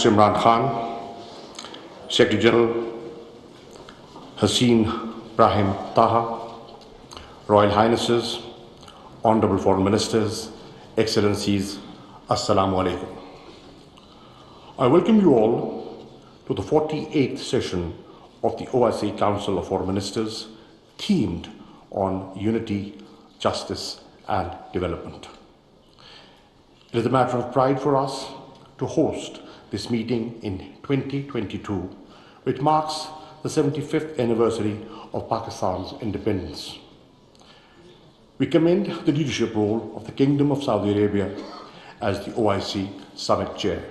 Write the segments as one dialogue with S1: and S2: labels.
S1: Imran Khan, Secretary General Haseen Brahim Taha, Royal Highnesses, Honorable Foreign Ministers, Excellencies, Assalamu Alaikum. I welcome you all to the 48th session of the OIC Council of Foreign Ministers themed on unity, justice and development. It is a matter of pride for us to host this meeting in 2022, which marks the 75th anniversary of Pakistan's independence. We commend the leadership role of the Kingdom of Saudi Arabia as the OIC Summit Chair.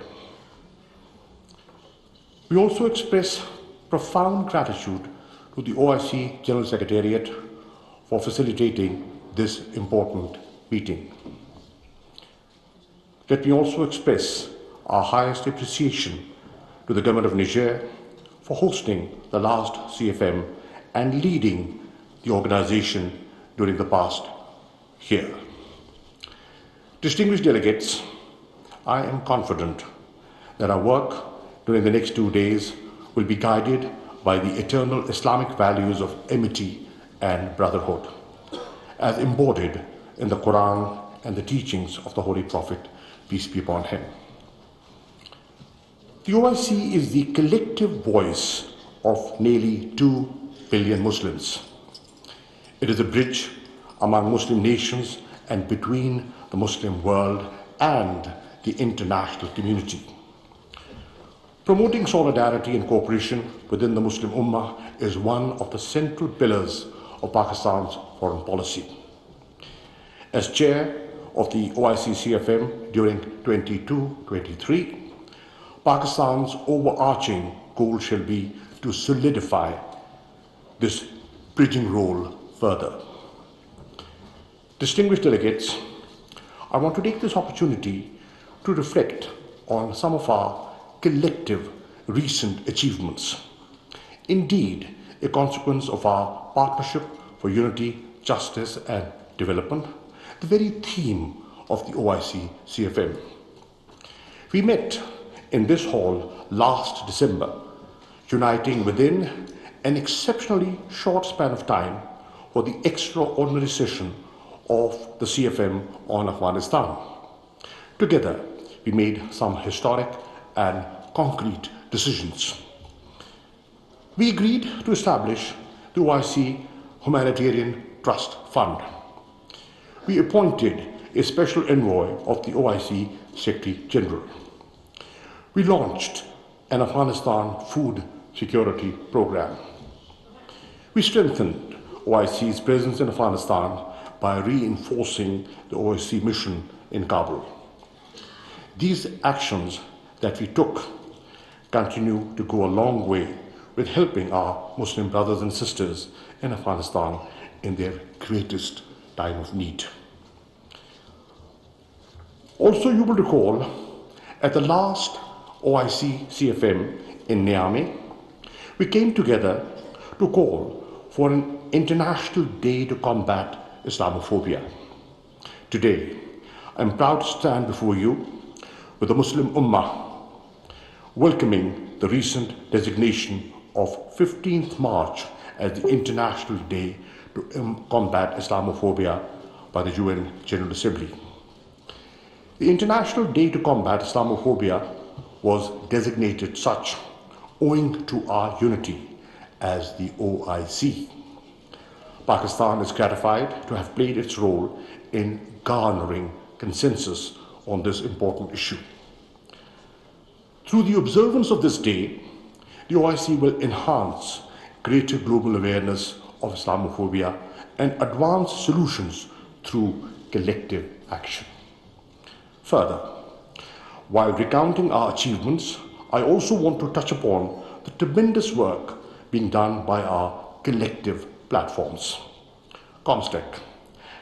S1: We also express profound gratitude to the OIC General Secretariat for facilitating this important meeting. Let me also express our highest appreciation to the Government of Niger for hosting the last CFM and leading the organization during the past year. Distinguished delegates, I am confident that our work during the next 2 days will be guided by the eternal Islamic values of amity and brotherhood, as embodied in the Quran and the teachings of the Holy Prophet, peace be upon him. The OIC is the collective voice of nearly 2 billion Muslims. It is a bridge among Muslim nations and between the Muslim world and the international community. Promoting solidarity and cooperation within the Muslim Ummah is one of the central pillars of Pakistan's foreign policy. As chair of the OIC CFM during 22-23, Pakistan's overarching goal shall be to solidify this bridging role further. Distinguished delegates, I want to take this opportunity to reflect on some of our collective recent achievements. Indeed, a consequence of our partnership for unity, justice and development, the very theme of the OIC CFM. We met in this hall last December, uniting within an exceptionally short span of time for the extraordinary session of the CFM on Afghanistan. Together, we made some historic and concrete decisions. We agreed to establish the OIC Humanitarian Trust Fund. We appointed a special envoy of the OIC Secretary General. We launched an Afghanistan food security program. We strengthened OIC's presence in Afghanistan by reinforcing the OIC mission in Kabul. These actions that we took continue to go a long way with helping our Muslim brothers and sisters in Afghanistan in their greatest time of need. Also, you will recall at the last OIC CFM in Niamey, we came together to call for an International Day to combat Islamophobia. Today, I am proud to stand before you with the Muslim Ummah, welcoming the recent designation of 15th March as the International Day to combat Islamophobia by the UN General Assembly. The International Day to combat Islamophobia was designated such owing to our unity as the OIC. Pakistan is gratified to have played its role in garnering consensus on this important issue. Through the observance of this day, the OIC will enhance greater global awareness of Islamophobia and advance solutions through collective action. Further, while recounting our achievements, I also want to touch upon the tremendous work being done by our collective platforms. COMMENT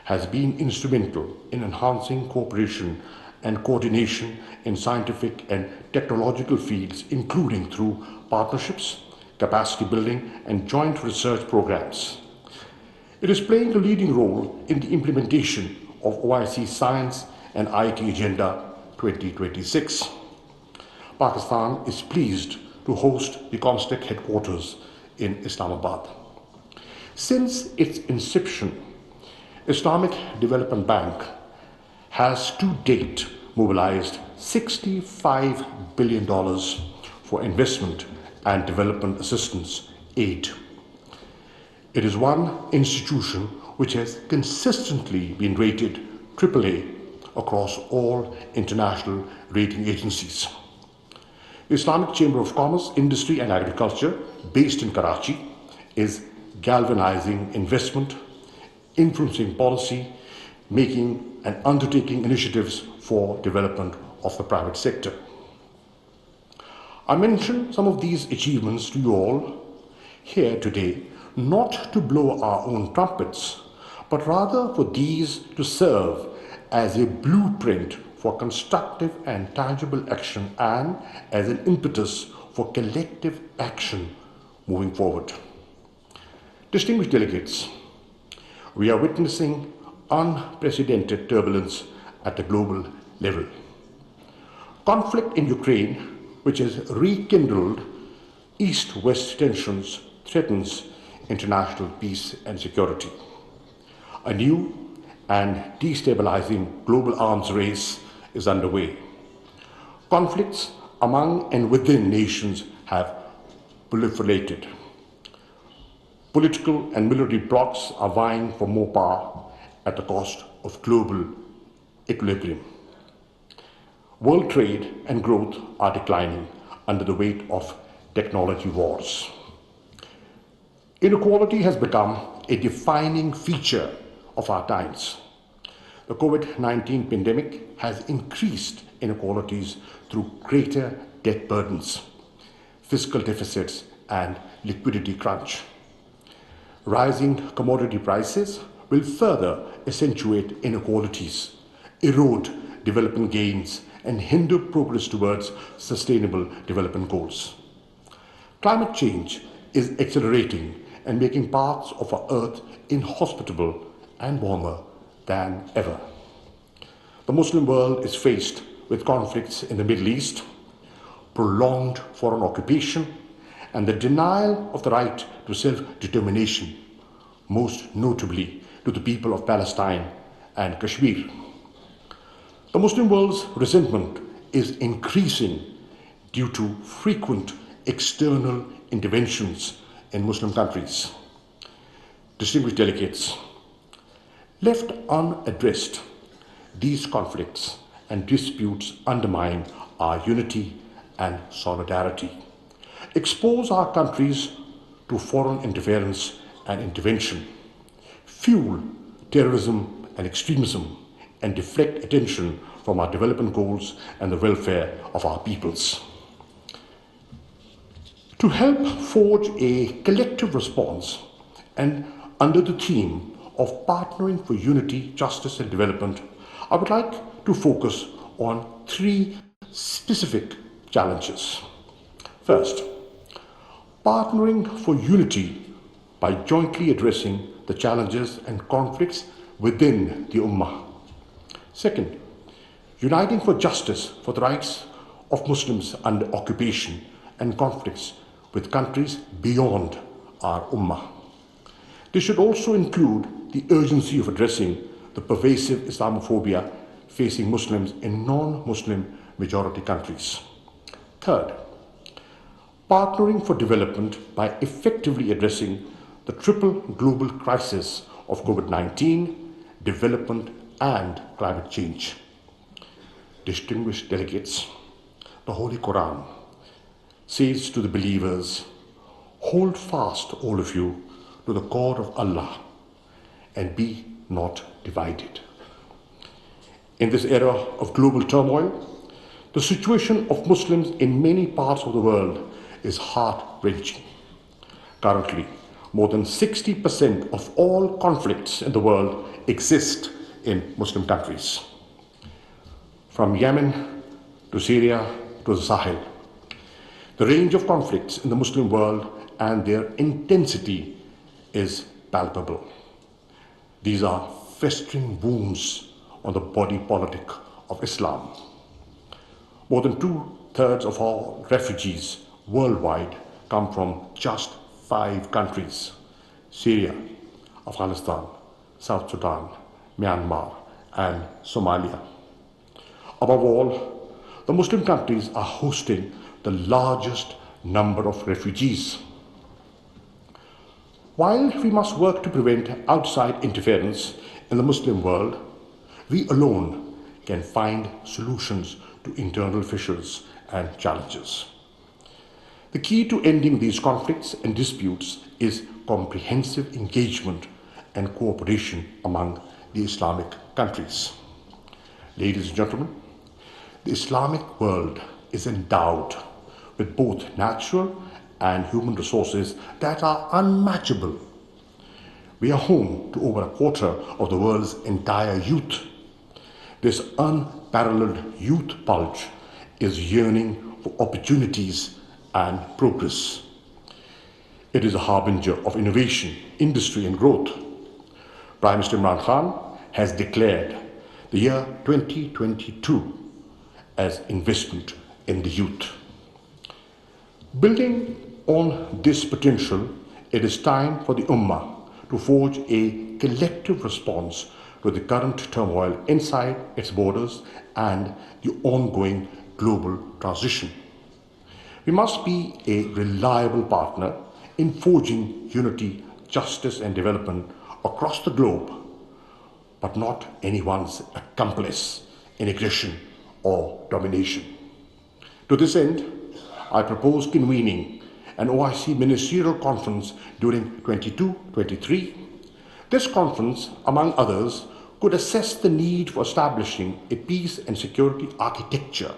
S1: has been instrumental in enhancing cooperation and coordination in scientific and technological fields, including through partnerships, capacity building, and joint research programs. It is playing a leading role in the implementation of OIC Science and IT Agenda 2026. Pakistan is pleased to host the COMMENT headquarters in Islamabad. Since its inception, Islamic Development Bank has to date mobilized $65 billion for investment and development assistance aid. It is one institution which has consistently been rated AAA across all international rating agencies. The Islamic Chamber of Commerce, Industry and Agriculture, based in Karachi, is galvanizing investment, influencing policy, making and undertaking initiatives for development of the private sector. I mention some of these achievements to you all here today, not to blow our own trumpets, but rather for these to serve as a blueprint for constructive and tangible action and as an impetus for collective action moving forward. Distinguished delegates, we are witnessing unprecedented turbulence at the global level. Conflict in Ukraine, which has rekindled East-West tensions, threatens international peace and security. A new and destabilizing global arms race is underway. Conflicts among and within nations have proliferated. Political and military blocs are vying for more power at the cost of global equilibrium. World trade and growth are declining under the weight of technology wars. Inequality has become a defining feature of our times. The COVID-19 pandemic has increased inequalities through greater debt burdens, fiscal deficits, and liquidity crunch. Rising commodity prices will further accentuate inequalities, erode development gains, and hinder progress towards sustainable development goals. Climate change is accelerating and making parts of our Earth inhospitable and warmer than ever. The Muslim world is faced with conflicts in the Middle East, prolonged foreign occupation, and the denial of the right to self-determination, most notably to the people of Palestine and Kashmir. The Muslim world's resentment is increasing due to frequent external interventions in Muslim countries. Distinguished delegates, left unaddressed, these conflicts and disputes undermine our unity and solidarity, expose our countries to foreign interference and intervention, fuel terrorism and extremism, and deflect attention from our development goals and the welfare of our peoples. To help forge a collective response and under the theme of partnering for unity, justice and development, I would like to focus on three specific challenges. First, partnering for unity by jointly addressing the challenges and conflicts within the Ummah. Second, uniting for justice for the rights of Muslims under occupation and conflicts with countries beyond our Ummah. This should also include the urgency of addressing the pervasive Islamophobia facing Muslims in non-Muslim majority countries. Third, partnering for development by effectively addressing the triple global crisis of COVID-19, development and climate change. Distinguished delegates, the Holy Quran says to the believers, "Hold fast, all of you, to the cord of Allah and be not divided." In this era of global turmoil, the situation of Muslims in many parts of the world is heart-wrenching. Currently, more than 60% of all conflicts in the world exist in Muslim countries. From Yemen to Syria to the Sahel, the range of conflicts in the Muslim world and their intensity is palpable. These are festering wounds on the body politic of Islam. More than 2/3 of all refugees worldwide come from just 5 countries: Syria, Afghanistan, South Sudan, Myanmar, and Somalia. Above all, the Muslim countries are hosting the largest number of refugees. While we must work to prevent outside interference in the Muslim world, we alone can find solutions to internal fissures and challenges. The key to ending these conflicts and disputes is comprehensive engagement and cooperation among the Islamic countries. Ladies and gentlemen, the Islamic world is endowed with both natural and human resources that are unmatchable. We are home to over 1/4 of the world's entire youth. This unparalleled youth pulse is yearning for opportunities and progress. It is a harbinger of innovation, industry, and growth. Prime Minister Imran Khan has declared the year 2022 as investment in the youth. Building on this potential, it is time for the Ummah to forge a collective response to the current turmoil inside its borders and the ongoing global transition. We must be a reliable partner in forging unity, justice, and development across the globe, but not anyone's accomplice in aggression or domination. To this end, I propose convening an OIC ministerial conference during 22-23. This conference, among others, could assess the need for establishing a peace and security architecture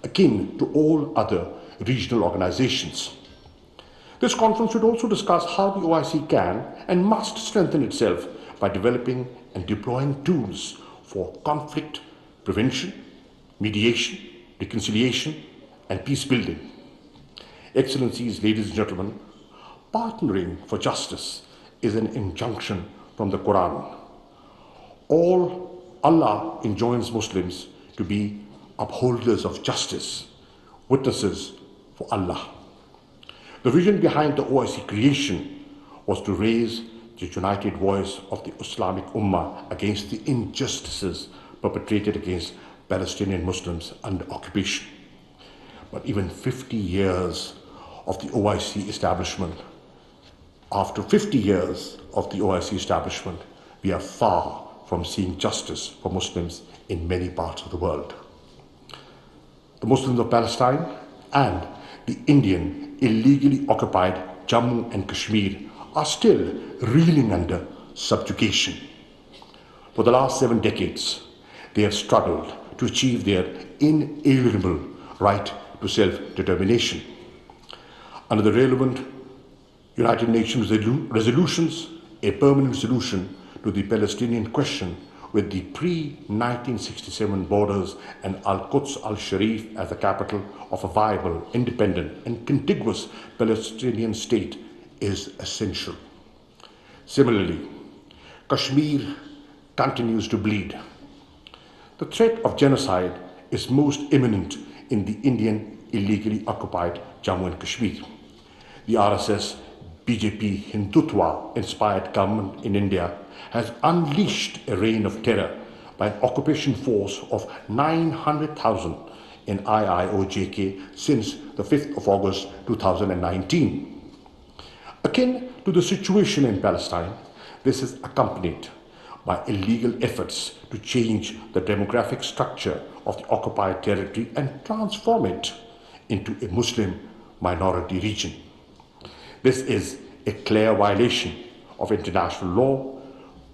S1: akin to all other regional organizations. This conference would also discuss how the OIC can and must strengthen itself by developing and deploying tools for conflict prevention, mediation, reconciliation, and peace building. Excellencies, ladies and gentlemen, partnering for justice is an injunction from the Quran. Allah enjoins Muslims to be upholders of justice, witnesses for Allah. The vision behind the OIC creation was to raise the united voice of the Islamic Ummah against the injustices perpetrated against Palestinian Muslims under occupation. But even 50 years of the OIC establishment, after 50 years of the OIC establishment, we are far from seeing justice for Muslims in many parts of the world. The Muslims of Palestine and the Indian illegally occupied Jammu and Kashmir are still reeling under subjugation. For the last 7 decades, they have struggled to achieve their inalienable right to self-determination. Under the relevant United Nations resolutions, a permanent solution to the Palestinian question with the pre-1967 borders and Al-Quds al-Sharif as the capital of a viable, independent, and contiguous Palestinian state is essential. Similarly, Kashmir continues to bleed. The threat of genocide is most imminent in the Indian illegally occupied Jammu and Kashmir. The RSS BJP Hindutva-inspired government in India has unleashed a reign of terror by an occupation force of 900,000 in IIOJK since the 5th of August 2019. Akin to the situation in Palestine, this is accompanied by illegal efforts to change the demographic structure of the occupied territory and transform it into a Muslim minority region. This is a clear violation of international law,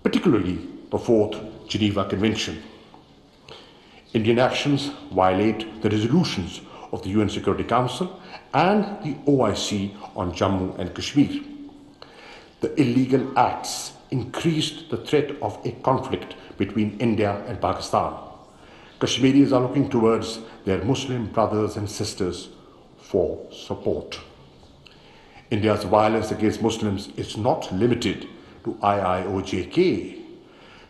S1: particularly the 4th Geneva Convention. Indian actions violate the resolutions of the UN Security Council and the OIC on Jammu and Kashmir. The illegal acts increased the threat of a conflict between India and Pakistan. Kashmiris are looking towards their Muslim brothers and sisters for support. India's violence against Muslims is not limited to IIOJK.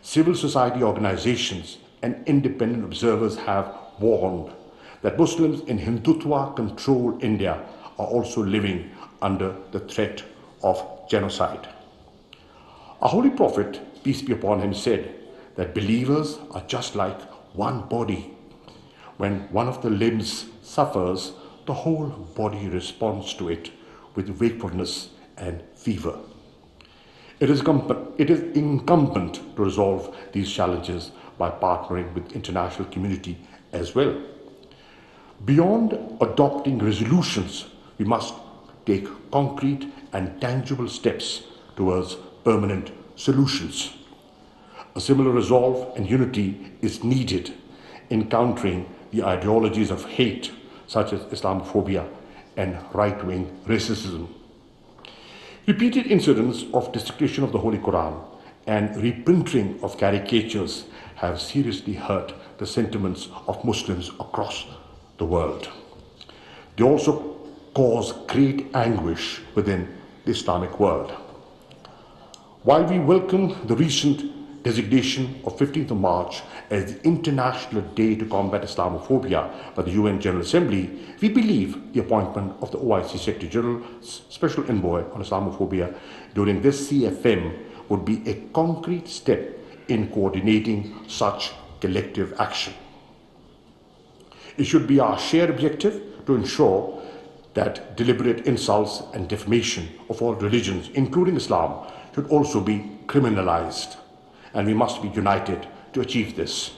S1: Civil society organizations and independent observers have warned that Muslims in Hindutva-controlled India are also living under the threat of genocide. Our Holy Prophet, peace be upon him, said that believers are just like one body. When one of the limbs suffers, the whole body responds to it with wakefulness and fever. It is incumbent to resolve these challenges by partnering with the international community as well. Beyond adopting resolutions, we must take concrete and tangible steps towards permanent solutions. A similar resolve and unity is needed in countering the ideologies of hate, such as Islamophobia and right-wing racism. Repeated incidents of desecration of the Holy Quran and reprinting of caricatures have seriously hurt the sentiments of Muslims across the world. They also cause great anguish within the Islamic world. While we welcome the recent designation of 15th of March as the International Day to Combat Islamophobia by the UN General Assembly, we believe the appointment of the OIC Secretary General's Special Envoy on Islamophobia during this CFM would be a concrete step in coordinating such collective action. It should be our shared objective to ensure that deliberate insults and defamation of all religions, including Islam, should also be criminalized, and we must be united to achieve this.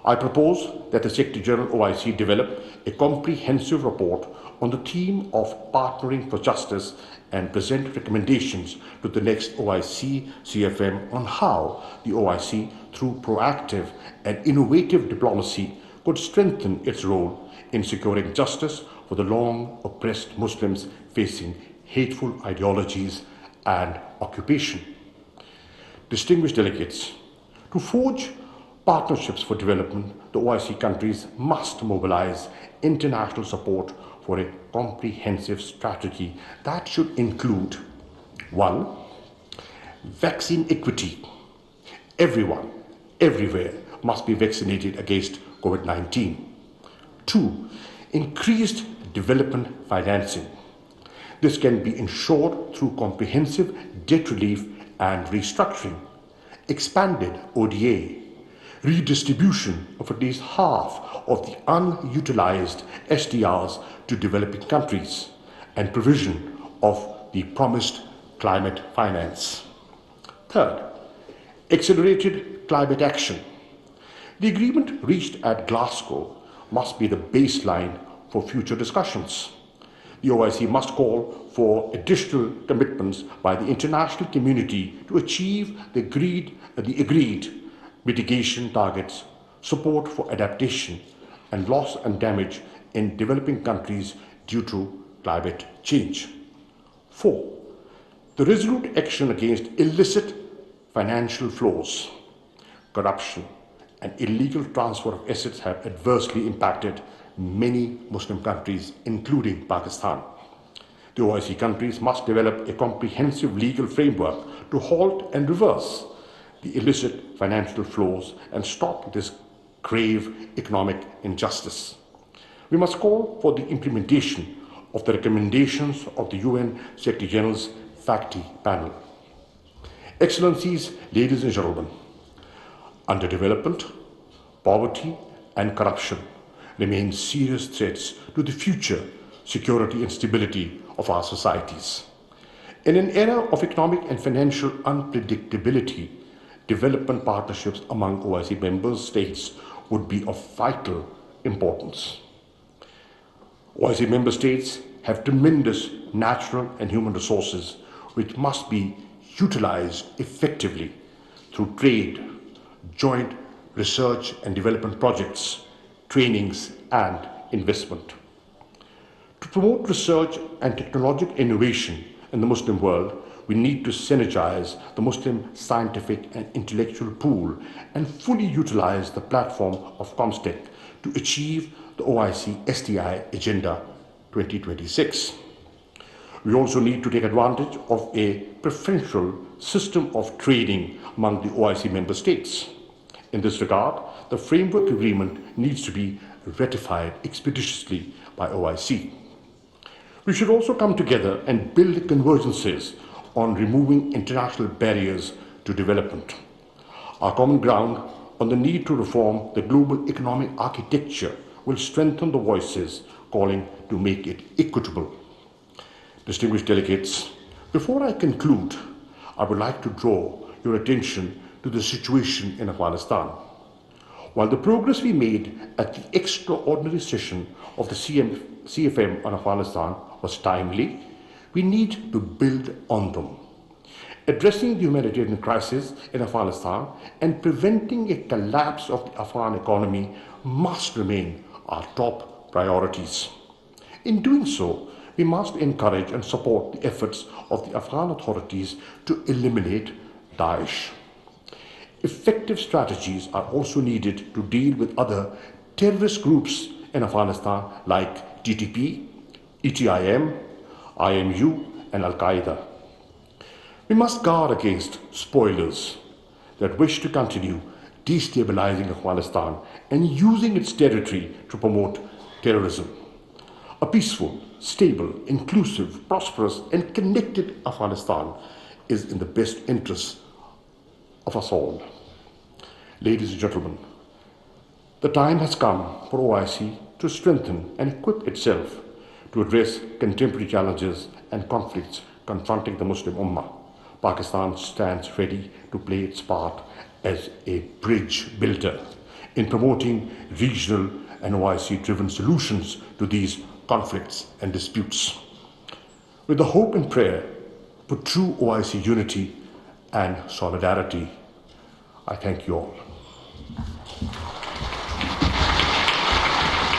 S1: I propose that the Secretary General OIC develop a comprehensive report on the theme of partnering for justice and present recommendations to the next OIC CFM on how the OIC, through proactive and innovative diplomacy, could strengthen its role in securing justice for the long oppressed Muslims facing hateful ideologies and occupation. Distinguished delegates, to forge partnerships for development, the OIC countries must mobilize international support for a comprehensive strategy that should include: 1. Vaccine equity. Everyone, everywhere must be vaccinated against COVID-19. 2. Increased development financing. This can be ensured through comprehensive debt relief and restructuring, expanded ODA, redistribution of at least half of the unutilized SDRs to developing countries, and provision of the promised climate finance. 3rd, accelerated climate action. The agreement reached at Glasgow must be the baseline for future discussions. The OIC must call for additional commitments by the international community to achieve the agreed mitigation targets, support for adaptation and loss and damage in developing countries due to climate change. 4. The resolute action against illicit financial flows, corruption, and illegal transfer of assets have adversely impacted many Muslim countries, including Pakistan. The OIC countries must develop a comprehensive legal framework to halt and reverse the illicit financial flows and stop this grave economic injustice. We must call for the implementation of the recommendations of the UN Secretary General's FACTI panel. Excellencies, ladies and gentlemen, underdevelopment, poverty, and corruption remain serious threats to the future security and stability of our societies. In an era of economic and financial unpredictability, development partnerships among OIC member states would be of vital importance. OIC member states have tremendous natural and human resources which must be utilized effectively through trade, joint research and development projects, trainings, and investment. To promote research and technological innovation in the Muslim world, we need to synergize the Muslim scientific and intellectual pool and fully utilize the platform of COMMENT to achieve the OIC SDI Agenda 2026. We also need to take advantage of a preferential system of trading among the OIC member states. In this regard, the framework agreement needs to be ratified expeditiously by OIC. We should also come together and build convergences on removing international barriers to development. Our common ground on the need to reform the global economic architecture will strengthen the voices calling to make it equitable. Distinguished delegates, before I conclude, I would like to draw your attention to the situation in Afghanistan. While the progress we made at the extraordinary session of the CFM on Afghanistan was timely, we need to build on them. Addressing the humanitarian crisis in Afghanistan and preventing a collapse of the Afghan economy must remain our top priorities. In doing so, we must encourage and support the efforts of the Afghan authorities to eliminate Daesh. Effective strategies are also needed to deal with other terrorist groups in Afghanistan like TTP, ETIM, IMU, and Al-Qaeda. We must guard against spoilers that wish to continue destabilizing Afghanistan and using its territory to promote terrorism. A peaceful, stable, inclusive, prosperous, and connected Afghanistan is in the best interests of us all. Ladies and gentlemen, the time has come for OIC to strengthen and equip itself to address contemporary challenges and conflicts confronting the Muslim Ummah. Pakistan stands ready to play its part as a bridge builder in promoting regional and OIC-driven solutions to these conflicts and disputes. With the hope and prayer for true OIC unity and solidarity, I thank you all.